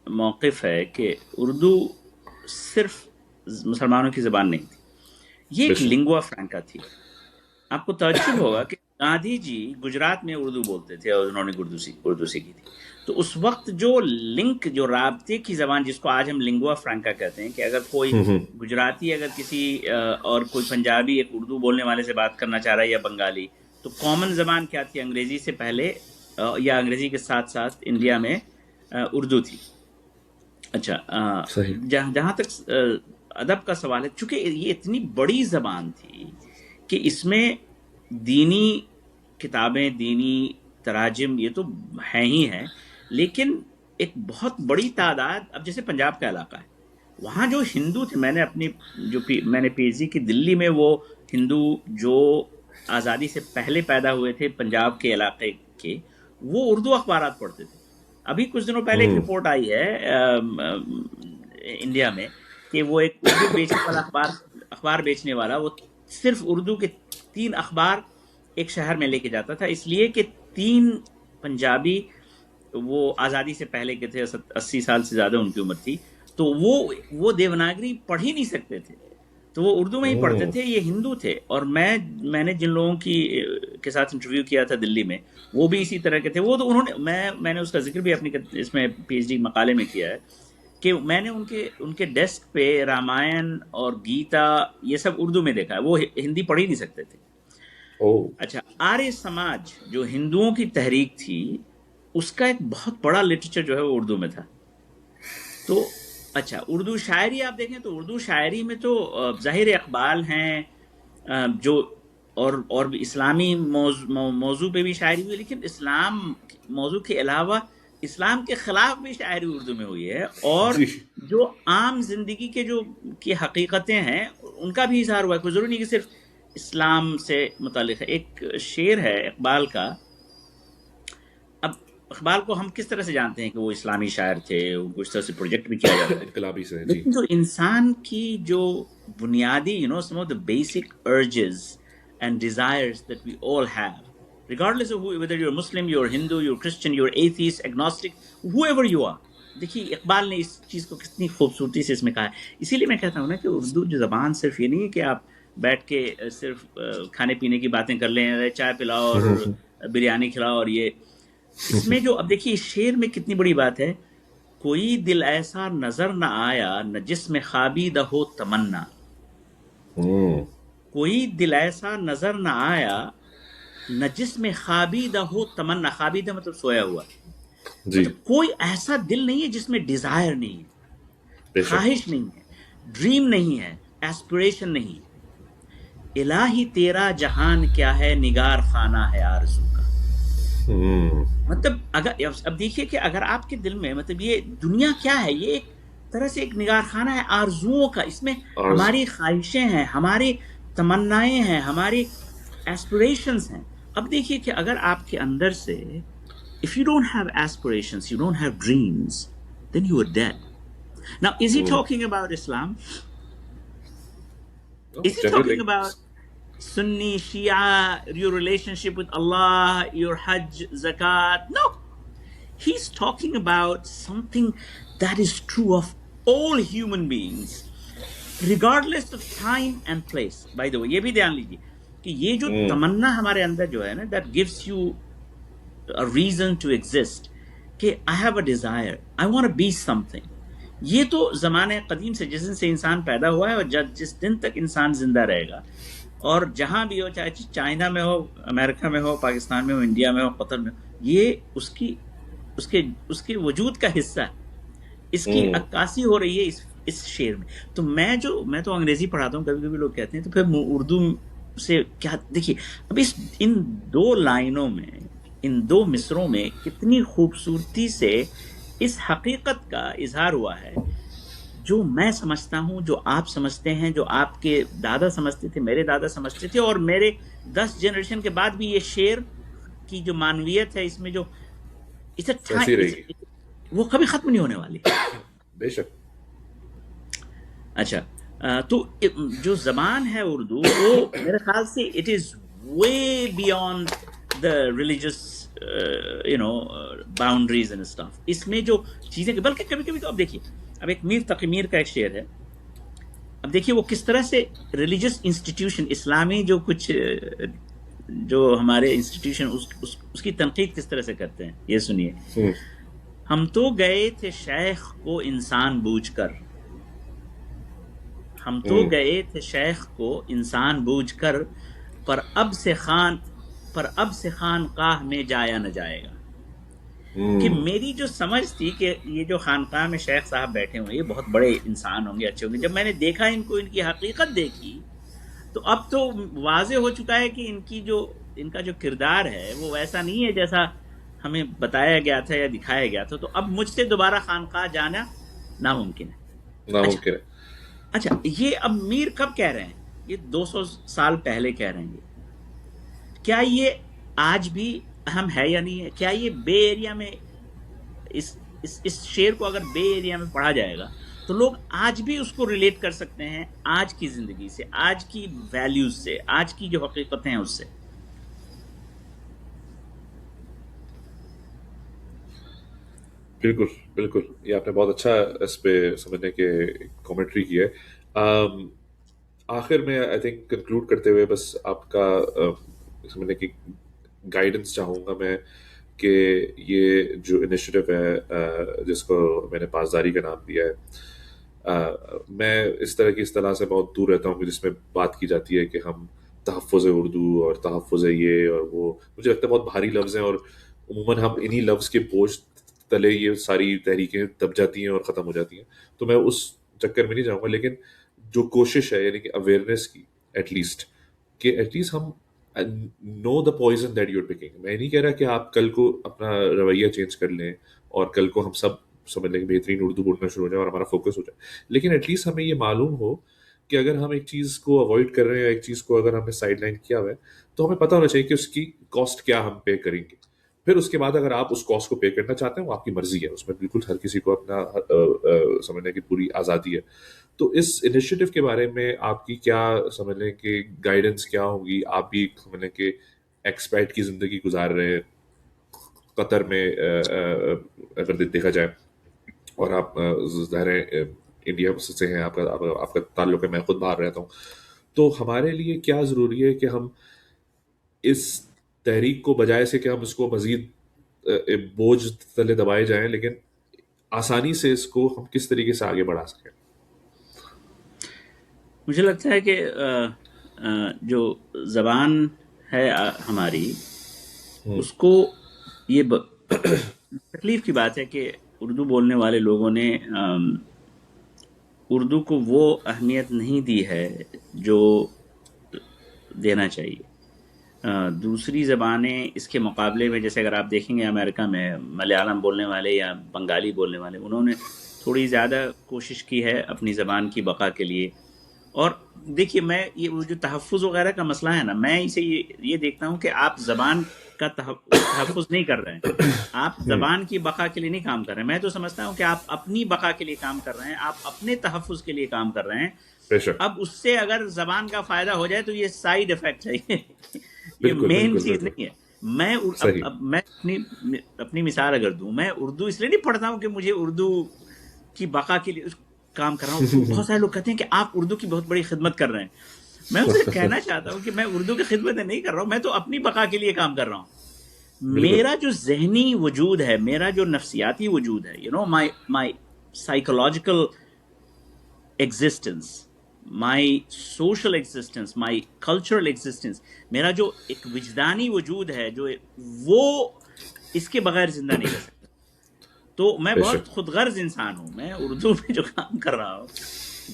موقف ہے کہ اردو صرف مسلمانوں کی زبان نہیں تھی، یہ بے ایک شک. لنگوا فرینکا تھی. آپ کو تعجب ہوگا کہ گاندھی جی گجرات میں اردو بولتے تھے اور انہوں نے اردو سیکھی تھی. تو اس وقت جو لنک، جو رابطے کی زبان، جس کو آج ہم لنگوا فرینکا کہتے ہیں، کہ اگر کوئی گجراتی اگر کسی اور کوئی پنجابی ایک اردو بولنے والے سے بات کرنا چاہ رہا ہے، یا بنگالی، تو کامن زبان کیا تھی؟ انگریزی سے پہلے یا انگریزی کے ساتھ ساتھ انڈیا میں اردو تھی. اچھا، صحیح. جہاں تک ادب کا سوال ہے، چونکہ یہ اتنی بڑی زبان تھی کہ اس میں دینی کتابیں، دینی تراجم یہ تو ہیں ہی ہیں، لیکن ایک بہت بڑی تعداد، اب جیسے پنجاب کا علاقہ ہے، وہاں جو ہندو تھے، میں نے پی ایچ ڈی کی دلی میں، وہ ہندو جو آزادی سے پہلے پیدا ہوئے تھے پنجاب کے علاقے کے، وہ اردو اخبارات پڑھتے تھے. ابھی کچھ دنوں پہلے ایک رپورٹ آئی ہے انڈیا میں کہ وہ ایک اردو بیچنے والا اخبار بیچنے والا، وہ صرف اردو کے 3 اخبار ایک شہر میں لے کے جاتا تھا، اس لیے کہ 3 پنجابی وہ آزادی سے پہلے کے تھے، 80 سال سے زیادہ ان کی عمر تھی، تو وہ دیوناگری پڑھ ہی نہیں سکتے تھے. تو وہ اردو میں ہی پڑھتے تھے. یہ ہندو تھے. اور میں نے جن لوگوں کے ساتھ انٹرویو کیا تھا دلی میں وہ بھی اسی طرح کے تھے. وہ تو انہوں نے میں نے اس کا ذکر بھی اپنی اس میں پی ایچ ڈی مقالے میں کیا ہے کہ میں نے ان کے ڈیسک پہ رامائن اور گیتا یہ سب اردو میں دیکھا ہے. وہ ہندی پڑھ ہی نہیں سکتے تھے. اچھا، آریہ سماج جو ہندوؤں کی تحریک تھی اس کا ایک بہت بڑا لٹریچر جو ہے وہ اردو میں تھا. تو اچھا، اردو شاعری آپ دیکھیں تو اردو شاعری میں تو ظاہر اقبال ہیں جو اور بھی اسلامی موضوع پہ بھی شاعری ہوئی، لیکن اسلام موضوع کے علاوہ اسلام کے خلاف بھی شاعری اردو میں ہوئی ہے. اور جو عام زندگی کے جو کی حقیقتیں ہیں ان کا بھی اظہار ہوا ہے. کوئی ضروری نہیں کہ صرف اسلام سے متعلق ہے. ایک شعر ہے اقبال کا. اب اقبال کو ہم کس طرح سے جانتے ہیں کہ وہ اسلامی شاعر تھے، ان کو اس طرح سے پروجیکٹ بھی کیا جاتا ہے انقلابی سے. لیکن جو انسان کی جو بنیادی some of the basic urges and desires that we all have, regardless of whether you're Muslim, you're Hindu, you're Christian, you're atheist, agnostic, whoever you are. دیکھیے اقبال نے اس چیز کو کتنی خوبصورتی سے اس میں کہا ہے. اسی لیے میں کہتا ہوں نا کہ اردو جو زبان صرف یہ نہیں ہے کہ آپ بیٹھ کے صرف کھانے پینے کی باتیں کر لیں، چائے پلاؤ اور بریانی کھلاؤ اور یہ. اس میں جو اب دیکھیے شعر میں کتنی بڑی بات ہے. کوئی دل ایسا نظر نہ آیا نہ جس میں خوابیدہ ہو تمنا. کوئی دل ایسا نظر نہ آیا نہ جس میں خوابیدہ ہو تمنا. خوابیدہ مطلب سویا ہوا. مطلب کوئی ایسا دل نہیں ہے جس میں ڈیزائر نہیں ہے، خواہش نہیں ہے، ڈریم نہیں ہے، ایسپریشن نہیں. الہی تیرا جہان کیا ہے، نگار خانہ ہے آرزو کا. مطلب اگر اب دیکھیے کہ اگر آپ کے دل میں مطلب یہ دنیا کیا ہے، یہ ایک طرح سے ایک نگار خانہ ہے آرزوؤں کا. اس میں ہماری خواہشیں ہیں، ہماری تمنائیں ہیں، ہماری ایسپریشنز ہیں. اب دیکھیے کہ اگر آپ کے اندر سے if you don't have aspirations, you don't have dreams, then you are dead. Now, is he talking about Islam? Is he talking about Sunni, Shia, your relationship with Allah, your Hajj, Zakat? No. He's talking about something that is true of all human beings, regardless of time and place. By the way, یہ بھی دھیان لیجیے کہ یہ جو تمنا ہمارے اندر جو ہے نا that gives you a reason to exist, کہ I have a desire, I want to be something. یہ تو زمانے قدیم سے جس دن سے انسان پیدا ہوا ہے اور جس دن تک انسان زندہ رہے گا اور جہاں بھی ہو، چاہے چائنا میں ہو، امریکہ میں ہو، پاکستان میں ہو، انڈیا میں ہو، قطر میں ہو، یہ اس کے وجود کا حصہ ہے. اس کی عکاسی ہو رہی ہے اس شعر میں. تو میں تو انگریزی پڑھاتا ہوں، کبھی کبھی لوگ کہتے ہیں تو پھر اردو سے کیا. دیکھیے اب ان دو لائنوں میں، ان دو مصروں میں کتنی خوبصورتی سے اس حقیقت کا اظہار ہوا ہے جو میں سمجھتا ہوں، جو آپ سمجھتے ہیں، جو آپ کے دادا سمجھتے تھے، میرے دادا سمجھتے تھے، اور میرے 10 جنریشن کے بعد بھی یہ شعر کی جو معنویت ہے اس میں جو وہ کبھی ختم نہیں ہونے والی. بے شک. اچھا تو جو زبان ہے اردو وہ میرے خیال سے it is way beyond the religious boundaries and stuff. اس میں جو چیزیں بلکہ کبھی کبھی تو اب دیکھیے اب ایک میر تقی میر کا ایک شعر ہے. اب دیکھیے وہ کس طرح سے ریلیجس انسٹیٹیوشن اسلامی جو کچھ جو ہمارے انسٹیٹیوشن اس کی تنقید کس طرح سے کرتے ہیں. یہ سنیے. ہم تو گئے تھے شیخ کو انسان بوجھ کر، ہم تو گئے تھے شیخ کو انسان بوجھ کر، پر اب سے خانقاہ میں جایا نہ جائے گا. کہ میری جو سمجھ تھی کہ یہ جو خانقاہ میں شیخ صاحب بیٹھے ہوئے یہ بہت بڑے انسان ہوں گے، اچھے ہوں گے، جب میں نے دیکھا ان کو، ان کی حقیقت دیکھی، تو اب تو واضح ہو چکا ہے کہ ان کا جو کردار ہے وہ ویسا نہیں ہے جیسا ہمیں بتایا گیا تھا یا دکھایا گیا تھا. تو اب مجھ سے دوبارہ خانقاہ جانا ناممکن ہے. اچھا یہ اب میر کب کہہ رہے ہیں؟ یہ 200 سال پہلے کہہ رہے ہیں. کیا یہ آج بھی اہم ہے یا نہیں ہے؟ کیا یہ بے ایریا میں اس شعر کو اگر بے ایریا میں پڑھا جائے گا تو لوگ آج بھی اس کو ریلیٹ کر سکتے ہیں آج کی زندگی سے، آج کی ویلیوز سے، آج کی جو حقیقتیں ہیں اس سے؟ بالکل بالکل. یہ آپ نے بہت اچھا اس پہ سمجھنے کے کامنٹری کی ہے. آخر میں آئی تھنک کنکلوڈ کرتے ہوئے بس آپ کا سمجھنے کی گائیڈنس چاہوں گا میں کہ یہ جو انیشیٹو ہے جس کو میں نے پاسداری کا نام دیا ہے، میں اس طرح کی اصطلاح سے بہت دور رہتا ہوں کہ جس میں بات کی جاتی ہے کہ ہم تحفظ اردو اور تحفظ یہ اور وہ، مجھے لگتا ہے بہت بھاری لفظ ہیں، اور عموماً ہم انہی لفظ کے بوجھ تلے یہ ساری تحریکیں دب جاتی ہیں اور ختم ہو جاتی ہیں، تو میں اس چکر میں نہیں جاؤں گا، لیکن جو کوشش ہے یعنی کہ اویئرنیس کی ایٹ لیسٹ، کہ ایٹ لیسٹ ہم know the poison that you are picking. میں نہیں کہہ رہا کہ آپ کل کو اپنا رویہ چینج کر لیں اور کل کو ہم سب سمجھ لیں کہ بہترین اردو بولنا شروع ہو جائے اور ہمارا فوکس ہو جائے، لیکن ایٹ لیسٹ ہمیں یہ معلوم ہو کہ اگر ہم ایک چیز کو اوائڈ کر رہے ہیں یا ایک چیز کو اگر ہم نے سائڈ لائن کیا ہوا ہے تو ہمیں پتہ ہونا چاہیے کہ اس کی کاسٹ کیا ہم پے کریں گے. پھر اس کے بعد اگر آپ اس کاسٹ کو پے کرنا چاہتے ہیں وہ آپ کی مرضی ہے، اس میں بالکل ہر کسی کو اپنا سمجھنے کی پوری آزادی ہے. تو اس انیشیٹو کے بارے میں آپ کی کیا سمجھ لیں کہ گائیڈنس کیا ہوگی؟ آپ بھی سمجھ لیں کہ ایکسپیٹ کی زندگی گزار رہے ہیں قطر میں اگر دیکھا جائے، اور آپ ظاہر ہے انڈیا سے ہیں، آپ کا تعلق ہے، میں خود باہر رہتا ہوں، تو ہمارے لیے کیا ضروری ہے کہ ہم اس تحریک کو بجائے سے کہ ہم اس کو مزید بوجھ تلے دبائے جائیں، لیکن آسانی سے اس کو ہم کس طریقے سے آگے بڑھا سکیں؟ مجھے لگتا ہے کہ جو زبان ہے ہماری، اس کو یہ تکلیف کی بات ہے کہ اردو بولنے والے لوگوں نے اردو کو وہ اہمیت نہیں دی ہے جو دینا چاہیے. دوسری زبانیں اس کے مقابلے میں، جیسے اگر آپ دیکھیں گے امریکہ میں ملیالم بولنے والے یا بنگالی بولنے والے، انہوں نے تھوڑی زیادہ کوشش کی ہے اپنی زبان کی بقا کے لیے. اور دیکھیے، میں یہ وہ جو تحفظ وغیرہ کا مسئلہ ہے نا، میں اسے یہ دیکھتا ہوں کہ آپ زبان کا تحفظ نہیں کر رہے ہیں، آپ زبان کی بقا کے لیے نہیں کام کر رہے ہیں. میں تو سمجھتا ہوں کہ آپ اپنی بقا کے لیے کام کر رہے ہیں، آپ اپنے تحفظ کے لیے کام کر رہے ہیں. بے شک، اب اس سے اگر زبان کا فائدہ ہو جائے تو یہ سائیڈ افیکٹ ہے، یہ بالکل مین بالکل چیز بالکل نہیں ہے. میں صحیح. اب میں اپنی مثال اگر دوں، میں اردو اس لیے نہیں پڑھتا ہوں کہ مجھے اردو کی بقا کے لیے کام کر رہا ہوں. بہت سارے لوگ کہتے ہیں کہ آپ اردو کی بہت بڑی خدمت کر رہے ہیں. میں ان سے کہنا چاہتا ہوں کہ میں اردو کی خدمت نہیں کر رہا ہوں، میں تو اپنی بقا کے لیے کام کر رہا ہوں. بالکل. میرا جو ذہنی وجود ہے، میرا جو نفسیاتی وجود ہے، my psychological existence, my social existence, my cultural existence, میرا جو ایک وجدانی وجود ہے، جو وہ اس کے بغیر زندہ نہیں رہ سکتا. تو میں بے بہت شک. خود غرض انسان ہوں. میں اردو میں جو کام کر رہا ہوں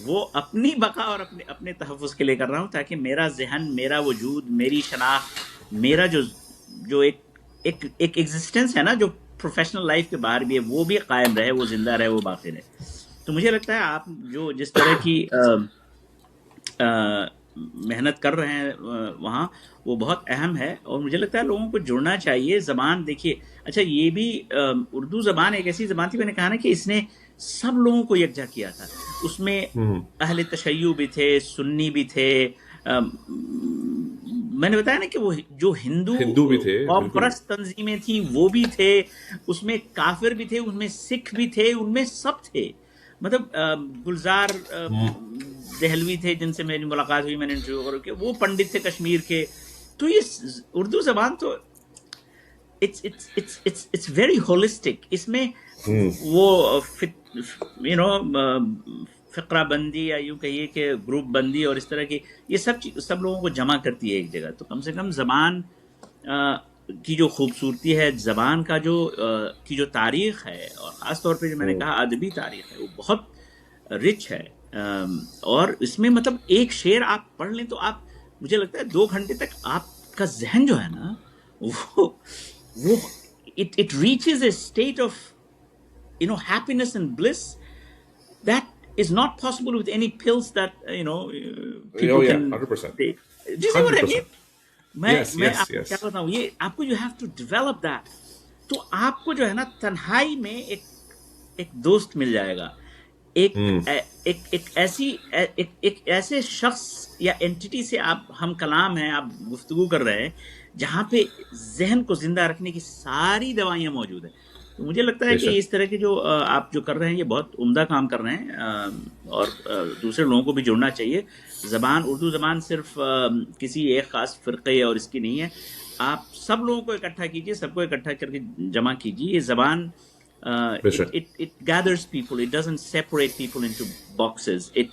وہ اپنی بقا اور اپنے تحفظ کے لیے کر رہا ہوں، تاکہ میرا ذہن، میرا وجود، میری شناخت، میرا جو ایک ایگزسٹنس ہے نا، جو پروفیشنل لائف کے باہر بھی ہے، وہ بھی قائم رہے، وہ زندہ رہے، وہ باقی رہے. تو مجھے لگتا ہے آپ جو جس طرح کی محنت کر رہے ہیں وہاں، وہ بہت اہم ہے. اور مجھے لگتا ہے لوگوں کو جڑنا چاہیے. زبان دیکھیے، اچھا یہ بھی اردو زبان ایک ایسی زبان تھی، میں نے کہا نا کہ اس نے سب لوگوں کو یکجا کیا تھا. اس میں اہل تشیع بھی تھے، سنی بھی تھے، میں نے بتایا نا کہ وہ جو ہندو بھی تھے، قوم بالکل. پرست تنظیمیں تھیں وہ بھی تھے، اس میں کافر بھی تھے، ان میں سکھ بھی تھے، ان میں سب تھے. مطلب گلزار دہلوی تھے جن سے میری ملاقات ہوئی، میں نے انٹرویو کیا، وہ پنڈت تھے کشمیر کے. تو یہ اردو زبان تو اٹس ویری ہولسٹک. اس میں وہ فقرہ بندی یا یوں کہیے کہ گروپ بندی اور اس طرح کی یہ سب لوگوں کو جمع کرتی ہے ایک جگہ. تو کم سے کم زبان کی جو خوبصورتی ہے، زبان کا کی جو تاریخ ہے، اور خاص طور پہ جو میں نے کہا ادبی تاریخ ہے، وہ بہت رچ ہے. اور اس میں مطلب ایک شعر آپ پڑھ لیں تو آپ، مجھے لگتا ہے 2 گھنٹے تک آپ کا ذہن جو ہے نا، وہ it reaches a state of happiness and bliss that is not possible with any pills that Oh people yeah, can 100%. take. Do you see what I mean? 100%. Yes, میں yes, آپ کو yes. کیا بتاؤں، یہ آپ کو you have to develop that. تو آپ کو جو ہے نا تنہائی میں ایک دوست مل جائے گا، ایک ایسے شخص یا اینٹی سے آپ ہم کلام ہیں، آپ گفتگو کر رہے ہیں، جہاں پہ ذہن کو زندہ رکھنے کی ساری دوائیاں موجود ہیں. تو مجھے لگتا ہے کہ اس طرح کے جو آپ جو کر رہے ہیں یہ بہت عمدہ کام کر رہے ہیں، اور دوسرے لوگوں کو بھی جڑنا چاہیے. زبان اردو زبان صرف کسی ایک خاص فرقے اور اس کی نہیں ہے. آپ سب لوگوں کو اکٹھا کیجیے، سب کو اکٹھا کر کے جمع کیجیے. یہ زبان it gathers people, it doesn't separate people into boxes. It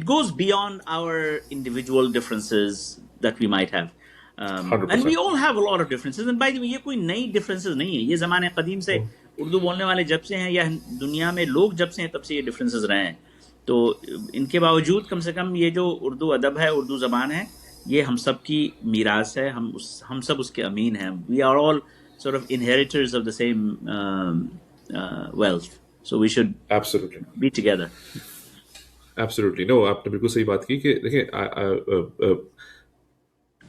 goes beyond our individual differences that we might have. And we all have a lot of differences. And by the way, یہ کوئی نئی differences نہیں ہے. یہ زمانے قدیم سے اردو بولنے والے جب سے ہیں یا دنیا میں لوگ جب سے ہیں تب سے یہ differences رہے ہیں. تو ان کے باوجود کم سے کم یہ جو اردو ادب ہے، اردو زبان ہے، یہ ہم سب کی میراث ہے. ہم سب اس کے امین ہیں. We are all sort of inheritors of the same wealth. So we should be together. Absolutely. No, آپ نے بالکل صحیح بات کی کہ دیکھیں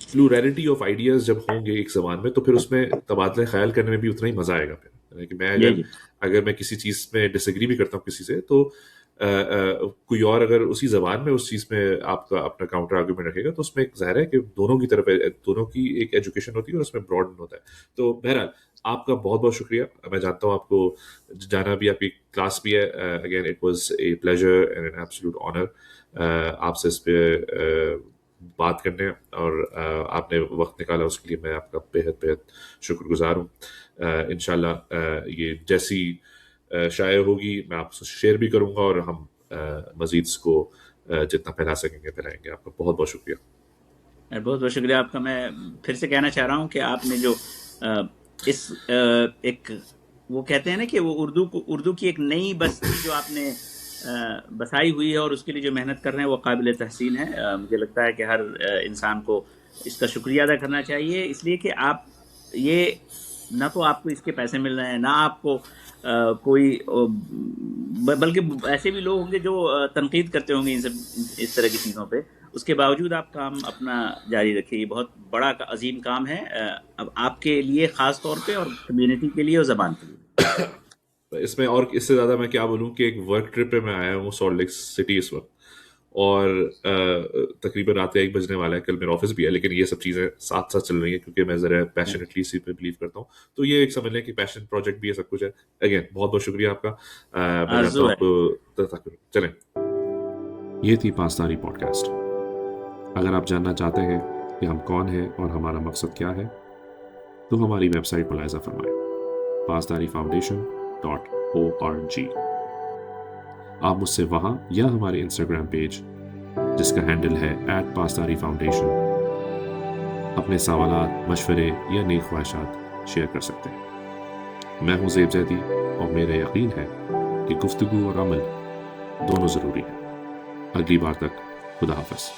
پلورلٹی آف آئیڈیاز جب ہوں گے ایک زبان میں تو پھر اس میں تبادلہ خیال کرنے میں بھی اتنا ہی مزہ آئے گا. پھر کہ میں اگر میں کسی چیز میں ڈس ایگری بھی کرتا ہوں کسی سے، تو کوئی اور اگر اسی زبان میں اس چیز میں آپ کا اپنا کاؤنٹر آرگومنٹ رکھے گا تو اس میں ایک ظاہر ہے کہ دونوں کی طرف دونوں کی ایک ایجوکیشن ہوتی ہے اور اس میں براڈن ہوتا ہے. تو بہرحال آپ کا بہت بہت شکریہ. میں جانتا ہوں آپ کو جانا بھی، آپ کی کلاس بھی ہے. Again it was a pleasure and an absolute honour آپ سے اس پہ بات کرنے، اور آپ نے وقت نکالا اس کے لیے میں آپ کا بہت شکر گزار ہوں. انشاءاللہ یہ جیسی شائع ہوگی میں آپ سے شیئر بھی کروں گا، اور ہم مزید اس کو جتنا پھیلا سکیں گے پھیلائیں گے. آپ کا بہت بہت شکریہ. بہت بہت شکریہ آپ کا. میں پھر سے کہنا چاہ رہا ہوں کہ آپ نے جو اس ایک وہ کہتے ہیں نا کہ وہ اردو کی ایک نئی بستی جو آپ نے بسائی ہوئی ہے اور اس کے لیے جو محنت کر رہے ہیں وہ قابل تحسین ہے. مجھے لگتا ہے کہ ہر انسان کو اس کا شکریہ ادا کرنا چاہیے، اس لیے کہ آپ یہ نہ تو آپ کو اس کے پیسے مل رہے ہیں، نہ آپ کو کوئی، بلکہ ایسے بھی لوگ ہوں گے جو تنقید کرتے ہوں گے اس طرح کی چیزوں پہ. اس کے باوجود آپ کام اپنا جاری رکھیے. یہ بہت بڑا عظیم کام ہے اب آپ کے لیے خاص طور پہ، اور کمیونٹی کے لیے اور زبان کے لیے. اس میں اور اس سے زیادہ میں کیا بولوں کہ ایک ورک ٹرپ پہ میں آیا ہوں سالٹ لیک سٹی اس وقت، اور تقریباً رات 1 بجنے والا ہے. کل میرا آفس بھی ہے، لیکن یہ سب چیزیں ساتھ ساتھ چل رہی ہیں کیونکہ میں ذرا پیشنیٹلی اسی پہ بلیو کرتا ہوں. تو یہ ایک سمجھ لیں کہ پیشن پروجیکٹ بھی ہے، سب کچھ ہے. اگین بہت بہت شکریہ آپ کا. میں جانتا ہوں آپ چلیں. یہ تھی پاسداری پوڈ کاسٹ. اگر آپ جاننا چاہتے ہیں کہ ہم کون ہیں اور ہمارا مقصد کیا ہے تو ہماری ویب سائٹ ملاحظہ فرمائیں pasdarifoundation.org. آپ مجھ سے وہاں یا ہمارے انسٹاگرام پیج جس کا ہینڈل ہے @pasdarifoundation اپنے سوالات، مشورے یا نیک خواہشات شیئر کر سکتے ہیں. میں ہوں زیب زیدی، اور میرا یقین ہے کہ گفتگو اور عمل دونوں ضروری ہے. اگلی بار تک خدا حافظ.